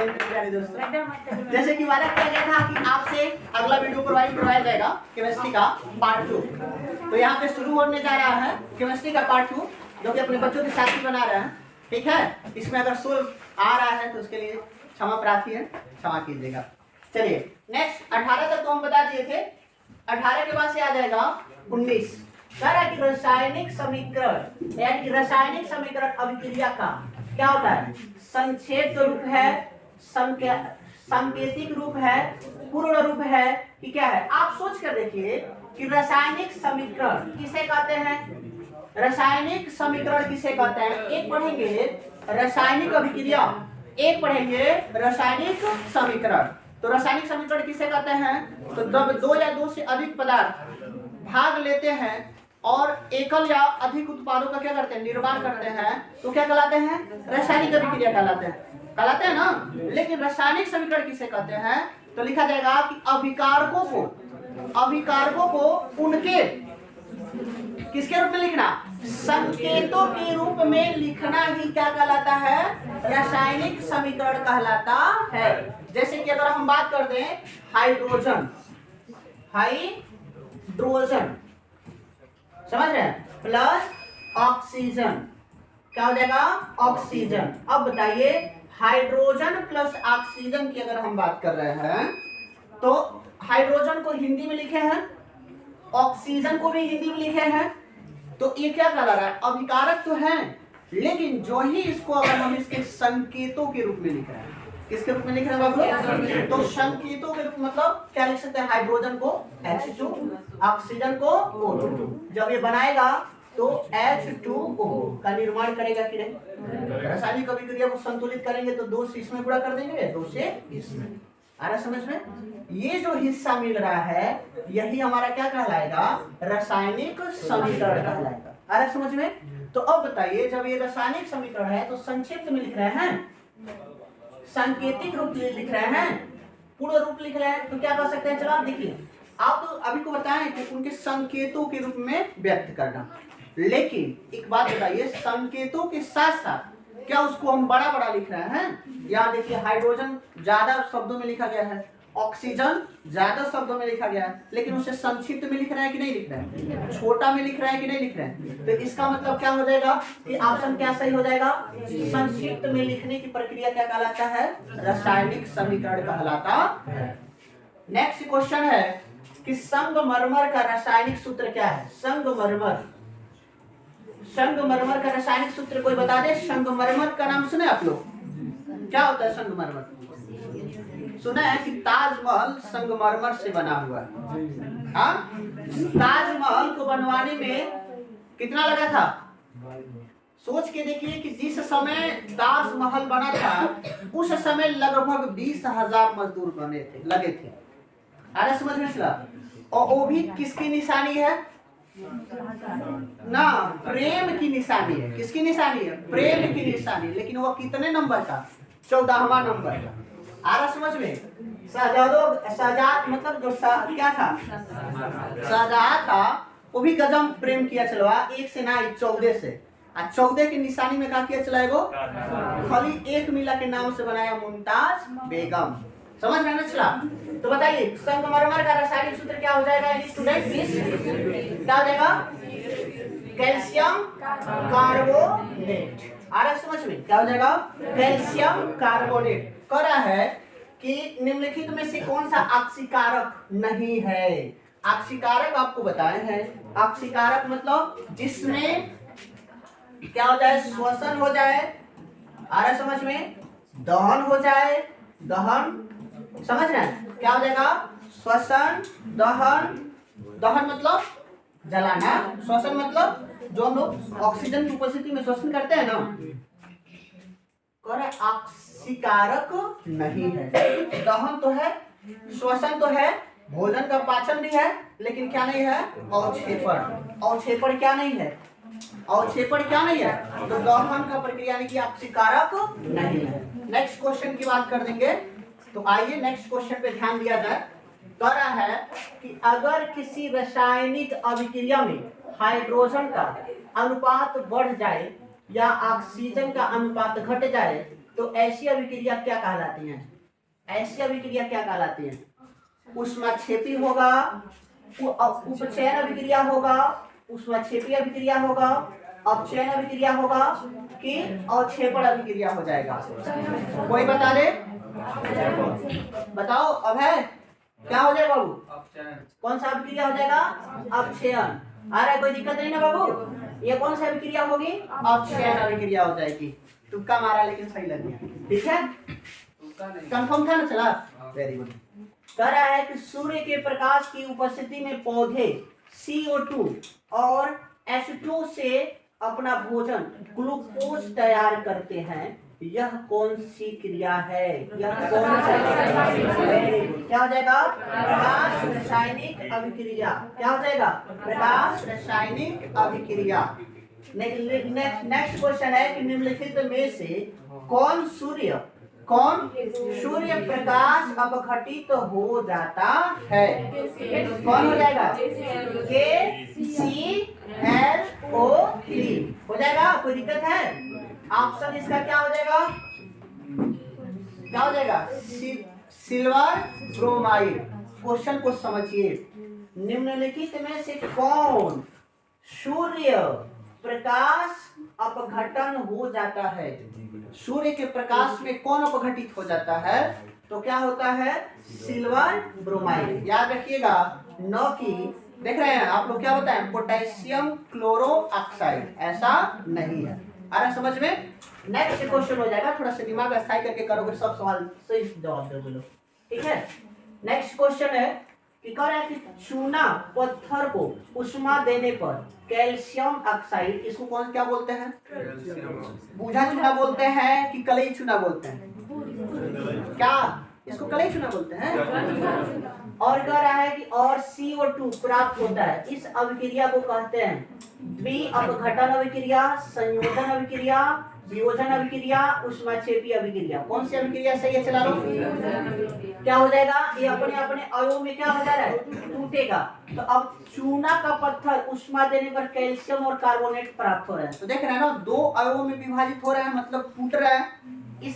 प्यारे दोस्तों, जैसे कि वादा किया गया था कि आपसे अगला वीडियो प्रोवाइड करवाया जाएगा केमिस्ट्री का पार्ट 2। तो यहाँ पे शुरू होने जा रहा है केमिस्ट्री का पार्ट 2, जो कि अपने बच्चों के साथ ही बना रहे हैं। ठीक है, इसमें अगर सोल्व आ रहा है तो उसके लिए क्षमा प्रार्थी है, क्षमा कीजिएगा। चलिए नेक्स्ट 18 तक तो हम बता दिए थे। 18 के बाद से आ जाएगा 19। कह रहा है कि रासायनिक समीकरण, यानी कि रासायनिक समीकरण अभिक्रिया का क्या होता है? संक्षेप रूप है, सांकेतिक रूप है, पूर्ण रूप है कि क्या है? आप सोच कर देखिए कि रासायनिक समीकरण किसे कहते हैं? रासायनिक समीकरण किसे कहते हैं? एक पढ़ेंगे रासायनिक अभिक्रिया, एक पढ़ेंगे रासायनिक समीकरण। तो रासायनिक समीकरण किसे कहते हैं? तो जब दो या दो से अधिक पदार्थ भाग लेते हैं और एकल या अधिक उत्पादों का क्या करते हैं? निर्माण करते हैं, तो क्या कहलाते हैं? रासायनिक अभिक्रिया कहलाते हैं ना। लेकिन रासायनिक समीकरण किसे कहते हैं? तो लिखा जाएगा कि अभिकारकों को उनके किसके रूप में लिखना? संकेतों के रूप में लिखना ही क्या कहलाता है? रासायनिक समीकरण कहलाता है। जैसे कि अगर हम बात कर दें हाइड्रोजन, समझ रहे हैं, प्लस ऑक्सीजन, क्या हो जाएगा? ऑक्सीजन। अब बताइए हाइड्रोजन प्लस ऑक्सीजन की अगर हम बात कर रहे हैं तो हाइड्रोजन को हिंदी में लिखे हैं, ऑक्सीजन को भी हिंदी में लिखे हैं, तो ये क्या कहला रहा है? अभिकारक तो है, लेकिन जो ही इसको अगर हम इसके संकेतों के रूप में लिख रहे हैं, किसके रूप में लिख रहे हैं बाबू? तो संकेतों के रूप मतलब क्या लिख सकते हैं? हाइड्रोजन को H2, ऑक्सीजन को O2। जब ये बनाएगा तो H2O का निर्माण करेगा कि नहीं? रासायनिक अभिक्रिया को संतुलित करेंगे तो 2 से इसमें गुणा कर देंगे, 2 से इसमें। आ रहा समझ में? ये जो हिस्सा मिल रहा है यही हमारा क्या कहलाएगा? रासायनिक समीकरण कहलाएगा। आ रहा समझ में? तो अब बताइए जब ये रासायनिक समीकरण है तो संक्षिप्त में लिख रहे हैं, सांकेतिक रूप लिख रहे हैं, पूर्ण रूप लिख रहे हैं, तो क्या कर सकते हैं? चलो आप देखिए, आप तो अभी को बताएं कि उनके संकेतों के रूप में व्यक्त करना। लेकिन एक बात बताइए, संकेतों के साथ साथ क्या उसको हम बड़ा बड़ा लिख रहे हैं? यहाँ देखिए हाइड्रोजन ज्यादा शब्दों में लिखा गया है, ऑक्सीजन ज्यादा शब्दों में लिखा गया है, लेकिन उसे संक्षिप्त में लिख रहे हैं कि नहीं लिख रहे हैं? छोटा में लिख रहे हैं कि नहीं लिख रहे हैं? तो इसका मतलब क्या हो जाएगा कि ऑप्शन क्या सही हो जाएगा? संक्षिप्त में लिखने की प्रक्रिया क्या कहलाता है? रासायनिक समीकरण कहलाता है। नेक्स्ट क्वेश्चन है कि संगमरमर का रासायनिक सूत्र क्या है? संगमरमर का रासायनिक सूत्र कोई बता दे? संगमरमर का नाम सुने आप लोग? क्या होता है संगमरमर? सुना है कि ताजमहल संगमरमर से बना हुआ है। हाँ, ताजमहल को बनवाने में कितना लगा था? सोच के देखिए कि जिस समय ताजमहल बना था उस समय लगभग 20,000 मजदूर लगे थे। अरे समझ में चला? और वो भी किसकी निशानी है ना? प्रेम की निशानी है। किसकी निशानी है? प्रेम की निशानी। लेकिन वो कितने नंबर का? 14वां नंबर का। आ रहा समझ में? शहजाद मतलब जो क्या था? शाहजहां था, वो भी गजब प्रेम किया चलवा, 1 से ना 14 से। 14 की निशानी में क्या किया चला? वो खाली एक मिला के नाम से बनाया, मुमताज बेगम। समझ में ना चला? तो बताइए संगमरमर का रासायनिक सूत्र क्या हो जाएगा? स्टूडेंट प्लीज, क्या हो जाएगा? Calcium carbonate. आ रहा समझ में? क्या हो जाएगा? Calcium carbonate. कह रहा है कि निम्नलिखित में से कौन सा ऑक्सीकारक नहीं है? ऑक्सीकारक आपको बताए हैं। ऑक्सीकारक मतलब जिसमें क्या हो जाए? श्वसन हो जाए। आ रहा समझ में? दहन हो जाए, दहन, समझ रहे हैं? क्या हो जाएगा? श्वसन, दहन मतलब जलाना, श्वसन मतलब जो हम लोग ऑक्सीजन की उपस्थिति में श्वसन करते हैं ना। ऑक्सीकारक नहीं है। दहन तो है, श्वसन तो है, भोजन का पाचन भी है, लेकिन क्या नहीं है? अवक्षेपण। अवक्षेपण क्या नहीं है? अवक्षेपण क्या नहीं है? तो दहन का प्रक्रिया यानी कि ऑक्सीकारक नहीं है। नेक्स्ट क्वेश्चन की बात कर देंगे। तो आइए नेक्स्ट क्वेश्चन पे ध्यान दिया जाए। कह रहा है कि अगर किसी रासायनिक अभिक्रिया में हाइड्रोजन का अनुपात बढ़ जाए या ऑक्सीजन का अनुपात घट जाए तो ऐसी अभिक्रिया क्या कहलाती है? ऐसी अभिक्रिया क्या कहलाती है? ऊष्माक्षेपी होगा, उपचयन अभिक्रिया होगा, ऊष्माक्षेपी अभिक्रिया होगा, अपचयन अभिक्रिया होगा कि अवक्षेपण अभिक्रिया हो जाएगा? कोई बता दे, बताओ। अब है क्या हो जाएगा बाबू? कौन सा अभिक्रिया हो जाएगा? अपचयन। आ रहा है, कोई दिक्कत नहीं ना बाबू? ये कौन सा अभिक्रिया होगी? अपचयन अभिक्रिया हो जाएगी। तुक्का मारा लेकिन सही लग गया, ठीक है, कंफर्म था ना? चला, वेरी गुड। कह रहा है कि सूर्य के प्रकाश की उपस्थिति में पौधे CO2 और H2 से अपना भोजन ग्लूकोज तैयार करते हैं। यह कौन सी क्रिया है? यह कौन सा क्या हो जाएगा? प्रकाश रासायनिक अभिक्रिया। क्या हो जाएगा? प्रकाश रासायनिक अभिक्रिया। नेक्स्ट क्वेश्चन है कि निम्नलिखित में से कौन सूर्य प्रकाश अपघटित हो जाता है? कौन हो जाएगा? KClO3 हो जाएगा। कोई दिक्कत है? ऑप्शन इसका क्या हो जाएगा? क्या हो जाएगा? Silver bromide. क्वेश्चन को समझिए, निम्नलिखित में से कौन सूर्य प्रकाश अपघटन हो जाता है? सूर्य के प्रकाश में कौन अपघटित हो जाता है? तो क्या होता है? Silver bromide. याद रखिएगा, न कि देख रहे हैं आप लोग, क्या बताएं? पोटेशियम क्लोरो ऑक्साइड, ऐसा नहीं है। आ रहा समझ में? नेक्स्ट क्वेश्चन हो जाएगा, थोड़ा सा दिमाग स्थायी करके करोगे, सब सवाल सही जवाब दे दो, ठीक है। नेक्स्ट क्वेश्चन है कि कह रहा है कि चूना पत्थर को उष्मा देने पर कैल्शियम ऑक्साइड, इसको कौन क्या बोलते हैं? बूझा चूना बोलते हैं कि कलई चूना बोलते हैं? क्या इसको कलई चूना बोलते हैं? और कह रहा है कि और CO2 प्राप्त होता है। इस अभिक्रिया को कहते हैं द्विअपघटन अभिक्रिया, संयोजन अभिक्रिया, वियोजन अभिक्रिया, ऊष्माक्षेपी अभिक्रिया। कौन सी अभिक्रिया सही है? चला लो। क्या हो जाएगा? ये अपने अपने अणुओं में क्या हो जा रहा है? टूटेगा। तो अब चूना का पत्थर उष्मा देने पर कैल्शियम और कार्बोनेट प्राप्त हो रहा है। तो देख रहे हैं ना, दो अणुओं में विभाजित हो रहा है, मतलब टूट रहा है। इस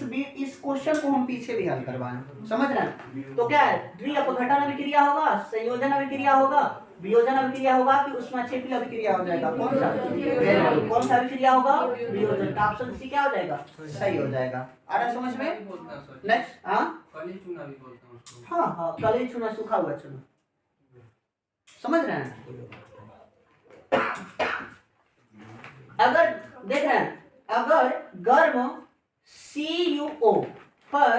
क्वेश्चन को हम पीछे भी हल करवाएं, समझ रहे हैं? तो क्या है? द्विअपघटन अभिक्रिया होगा, संयोजन अभिक्रिया होगा, वियोजन अभिक्रिया होगा कि ऊष्माक्षेपी अभिक्रिया हो जाएगा? कौन सा अभिक्रिया होगा? वियोजन। का ऑप्शन सी क्या हो जाएगा? सही हो जाएगा। आ रहा समझ में? नेक्स्ट, कली चूना भी बोलते हैं उसको। हाँ, कली चूना, सूखा हुआ चूना, समझ रहे हैं? अगर देख रहे हैं, अगर गर्म CuO पर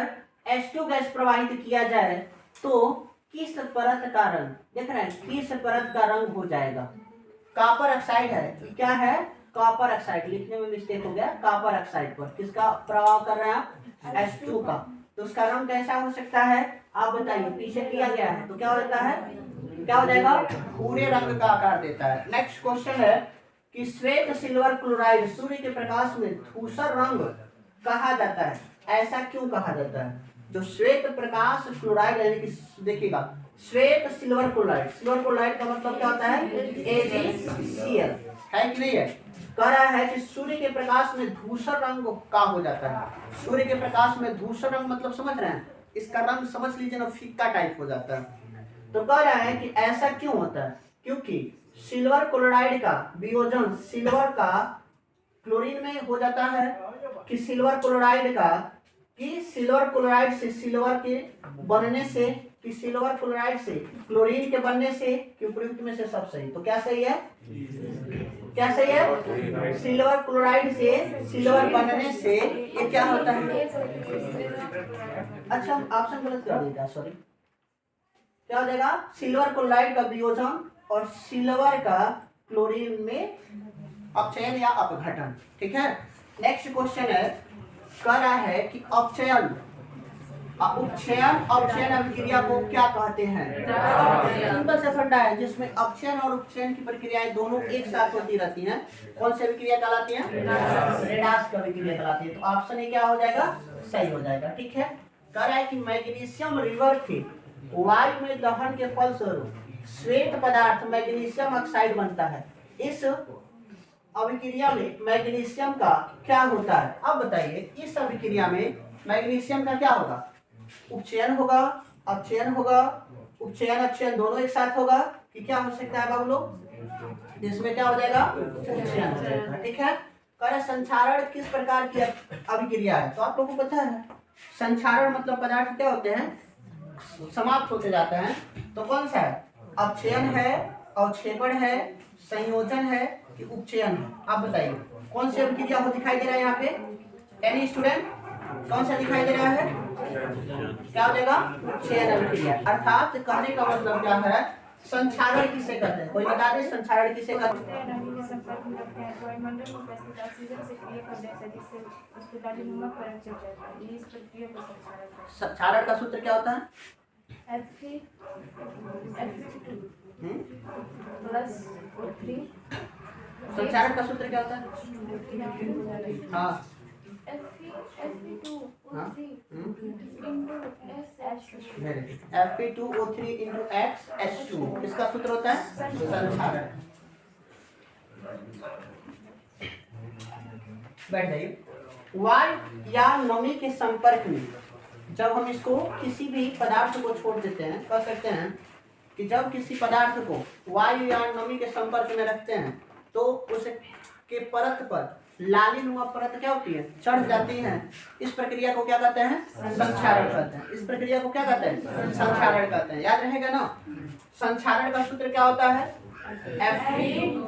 H2 गैस प्रवाहित किया जाए तो किस परत का रंग, देख रहे हैं, किस परत का रंग हो जाएगा? कॉपर ऑक्साइड है, क्या है? Copper oxide. लिखने में मिस्टेक हो गया। कॉपर ऑक्साइड पर किसका प्रभाव कर रहे हैं? H2 का। तो उसका रंग कैसा हो सकता है? आप बताइए, पीछे किया गया है तो क्या हो जाता है? क्या हो जाएगा? भूरे रंग का आकार देता है। नेक्स्ट क्वेश्चन है कि श्वेत सिल्वर क्लोराइड सूर्य के प्रकाश में धूसर रंग कहा जाता है। ऐसा क्यों कहा जाता है? जो श्वेत प्रकाश क्लोराइड यानी कि देखिएगा, श्वेत सिल्वर क्लोराइड, सिल्वर क्लोराइड का मतलब क्या होता है? AgCl, है कि नहीं है? कह रहा है कि सूर्य के प्रकाश में धूसर रंग का हो जाता है। सूर्य के प्रकाश में धूसर रंग मतलब समझ रहे हैं? इसका रंग समझ लीजिए ना, फीका टाइप हो जाता है। तो कह रहा है कि ऐसा क्यों होता है? क्योंकि सिल्वर क्लोराइड का वियोजन सिल्वर का क्लोरीन में हो जाता है, कि सिल्वर क्लोराइड का, कि सिल्वर क्लोराइड से सिल्वर के बनने से, कि सिल्वर क्लोराइड से क्लोरीन के बनने से, कि उपयुक्त में से सब सही। तो क्या सही है? क्या सही है? सिल्वर क्लोराइड से सिल्वर बनने से ये क्या होता है? अच्छा, ऑप्शन गलत कर दिया, सॉरी। क्या हो जाएगा? सिल्वर क्लोराइड का वियोजन और सिल्वर का क्लोरीन में अपचयन या अपघटन, ठीक है। नेक्स्ट क्वेश्चन है, कह रहा है कि अपचयन, अपचयन अभिक्रिया को क्या कहते हैं? सिंपल सा फंडा है जिसमें अपचयन और उपचयन की प्रक्रियाएं दोनों एक साथ होती रहती हैं। कौन सी अभिक्रिया कहलाती है? रेडाक्स की अभिक्रिया कहलाती है। तो ऑप्शन ए क्या हो जाएगा? सही हो जाएगा, ठीक है। कह रहा है कि मैग्नीशियम रिवर के वायु में दहन के फलस्वरूप श्वेत पदार्थ मैग्नीशियम ऑक्साइड बनता है। इस अभिक्रिया में मैग्नीशियम का क्या होता है? अब बताइए इस अभिक्रिया में मैग्नीशियम का क्या होगा? उपचयन होगा, अपचयन होगा, उपचयन अपचयन दोनों एक साथ होगा कि क्या हो सकता है बाबू लोग? इसमें क्या हो जाएगा? उपचयन हो जाएगा। ठीक है। कर संक्षारण किस प्रकार की अभिक्रिया है? तो आप लोगों को पता है संक्षारण मतलब पदार्थ क्या होते हैं? समाप्त होते जाते हैं। तो कौन सा है? अपचयन है, अवक्षेपण है, संयोजन है कि उपचयन है? आप बताइए कौन सी अभिक्रिया को दिखाई दे रहा है यहाँ पे? एनी स्टूडेंट कौन सा दिखाई दे रहा है? क्या हो जाएगा? उपचयन अभिक्रिया। अर्थात कहने का मतलब क्या है? संक्षारण किसे कहते हैं? कोई बता दे संक्षारण किसे कहते हैं? संक्षारण का सूत्र क्या होता है? संक्षारण का सूत्र क्या होता है? हाँ Fe2O3 into XH2 किसका सूत्र होता है? संक्षारण। बैठ जाइए। वायु या नमी के संपर्क में जब हम इसको किसी भी पदार्थ को छोड़ देते हैं, कह सकते हैं कि जब किसी पदार्थ को वायु या नमी के संपर्क में रखते हैं तो उसके परत पर लालीनुमा परत क्या होती है? चढ़ जाती है। इस प्रक्रिया को क्या कहते हैं? संक्षारण कहते हैं। इस प्रक्रिया को क्या कहते हैं? संक्षारण कहते हैं। याद रहेगा ना? संक्षारण का सूत्र क्या होता है? Fe2O3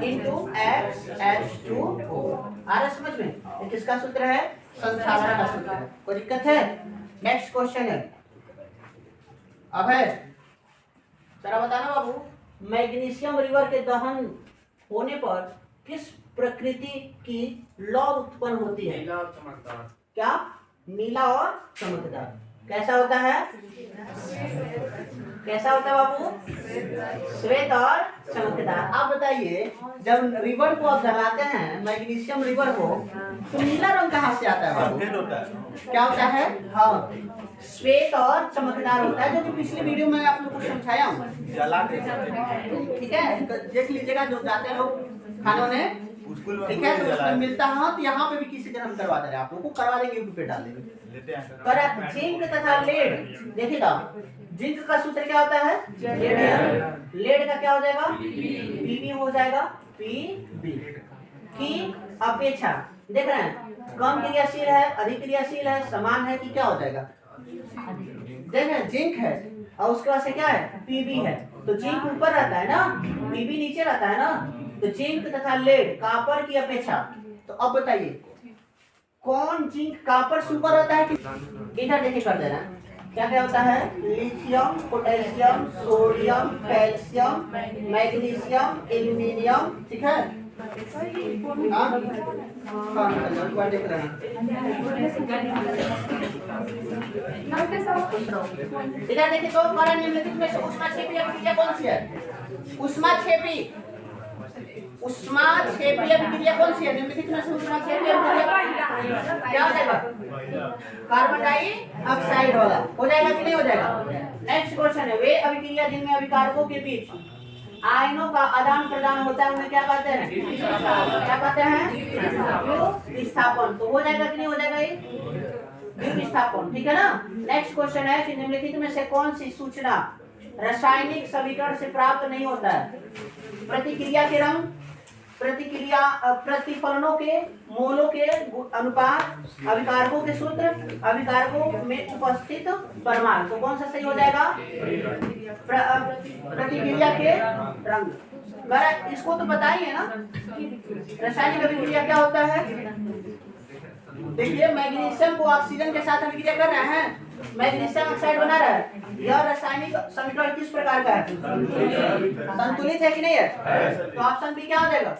into XH2O। आ रहा समझ में? ये किसका सूत्र है? संक्षारण का सूत्र है। कोई दिक्कत है? नेक्स्ट क्वेश्चन है। अब है जरा बताना बाबू, मैग्नीशियम रिवर के दहन होने पर किस प्रकृति की लौ उत्पन्न होती है? नीला और चमकदार। क्या? नीला और चमकदार। कैसा होता है? कैसा होता है बाबू? श्वेत और चमकदार। आप बताइए जब रिवर को आप जलाते हैं मैग्नीशियम रिवर को तो नीला रंग कहाँ से आता है बाबू? क्या होता है? हाँ श्वेत और चमकदार होता है, जो कि पिछले वीडियो में आप लोग को समझाया हूँ। ठीक है, देख लीजिएगा जो जाते हैं लोग खानों ने। ठीक है, तो उसमें मिलता है। तो यहाँ पे भी किसी तरह हम करवा दे रहे हैं, आप लोग को करवा देंगे, यूट्यूब पे डाल देंगे। जिंक तथा लेड देखिएगा, जिंक का सूत्र क्या होता है? लेड का क्या हो जाएगा? पीबी हो जाएगा। पीबी की अपेक्षा देख रहे हैं कम क्रियाशील है, अधिक क्रियाशील है, समान है कि क्या हो जाएगा? देख रहे हैं जिंक है और उसके बाद से क्या है? पीबी है। तो जिंक ऊपर रहता है ना, पीबी नीचे रहता है ना। तो जिंक तथा लेड कॉपर की अपेक्षा। तो अब बताइए कौन जिंक कॉपर से ऊपर रहता है? इधर देखिए कर देना क्या क्या होता है? Lithium, potassium, sodium, calcium, magnesium, aluminium. ठीक है, देख रहे हैं इधर देखिए। तो हमारा निम्नलिखित में से ऊष्माक्षेपी अभिक्रिया कौन सी है? ऊष्माक्षेपी अभिक्रिया कौन सी है? निम्नलिखित में से ऊष्माक्षेपी अभिक्रिया क्या हो जाएगा? कार्बन डाइऑक्साइड वाला हो जाएगा कि नहीं हो जाएगा? नेक्स्ट क्वेश्चन है, वे अभिक्रिया जिनमें अभिकारकों के बीच आयनों का आदान प्रदान होता है उन्हें क्या कहते हैं? क्या कहते हैं? विस्थापन। तो हो जाएगा कि नहीं हो जाएगा? ये विस्थापन। ठीक है ना? नेक्स्ट क्वेश्चन है कि निम्नलिखित में से कौन सी सूचना रासायनिक समीकरण से प्राप्त नहीं होता है? प्रतिक्रिया के रंग, प्रतिक्रिया प्रतिफलनों के मोलों के अनुपात, अभिकारकों के सूत्र, अभिकारकों में उपस्थित परमाणु। तो कौन सा सही हो जाएगा? प्रतिक्रिया के रंग। इसको तो बताइए ना रासायनिक अभिक्रिया क्या होता है? देखिए मैग्नीशियम को ऑक्सीजन के साथ अभिक्रिया कर रहे हैं, मैग्नीशियम ऑक्साइड बना रहा है। यह रासायनिक समीकरण किस प्रकार का है? संतुलित है कि नहीं है? तो ऑप्शन बी क्या हो जाएगा?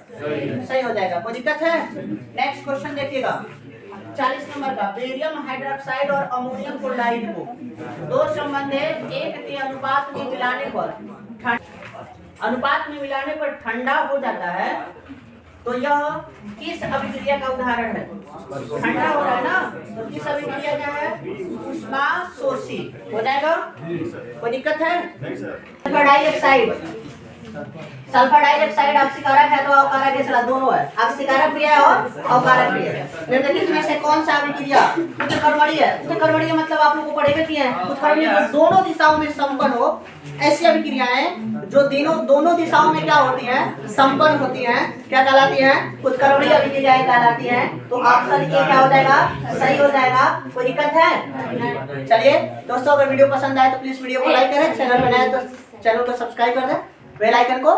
सही हो जाएगा। कोई दिक्कत है? नेक्स्ट क्वेश्चन देखिएगा 40 नंबर का। बेरियम हाइड्रोक्साइड और अमोनियम क्लोराइड को दो संबंध 1 के अनुपात में मिलाने पर ठंडा हो जाता है, तो यह किस अभिक्रिया का उदाहरण है? ठंडा हो रहा है ना, तो किस अभिक्रिया का है? ऊष्माशोषी हो जाएगा। कोई दिक्कत है? डाइऑक्साइड सल्फर डाइऑक्साइड ऑक्सीकारक है तो अवकारक इसला दोनों है, ऑक्सीकारक भी है और अवकारक भी है। निम्नलिखित में से कौन सा अभिक्रिया उत्कर्मणीय है? उत्कर्मणीय मतलब आप लोगों को पढ़ेगा कि है उत्कर्मणीय जो दोनों दिशाओं में संपन्न हो, ऐसी अभिक्रियाएं जो दोनों दिशाओं में क्या होती हैं, संपन्न होती हैं, क्या कहलाती हैं? उत्कर्मणीय अभिक्रियाएं कहलाती हैं। तो ऑप्शन ए क्या हो जाएगा? सही हो जाएगा। कोई दिक्कत है? चलिए दोस्तों, अगर वीडियो पसंद आए तो प्लीज वीडियो को लाइक करें, चैनल पर नए तो चैनल को सब्सक्राइब कर दें, बेल आइकन को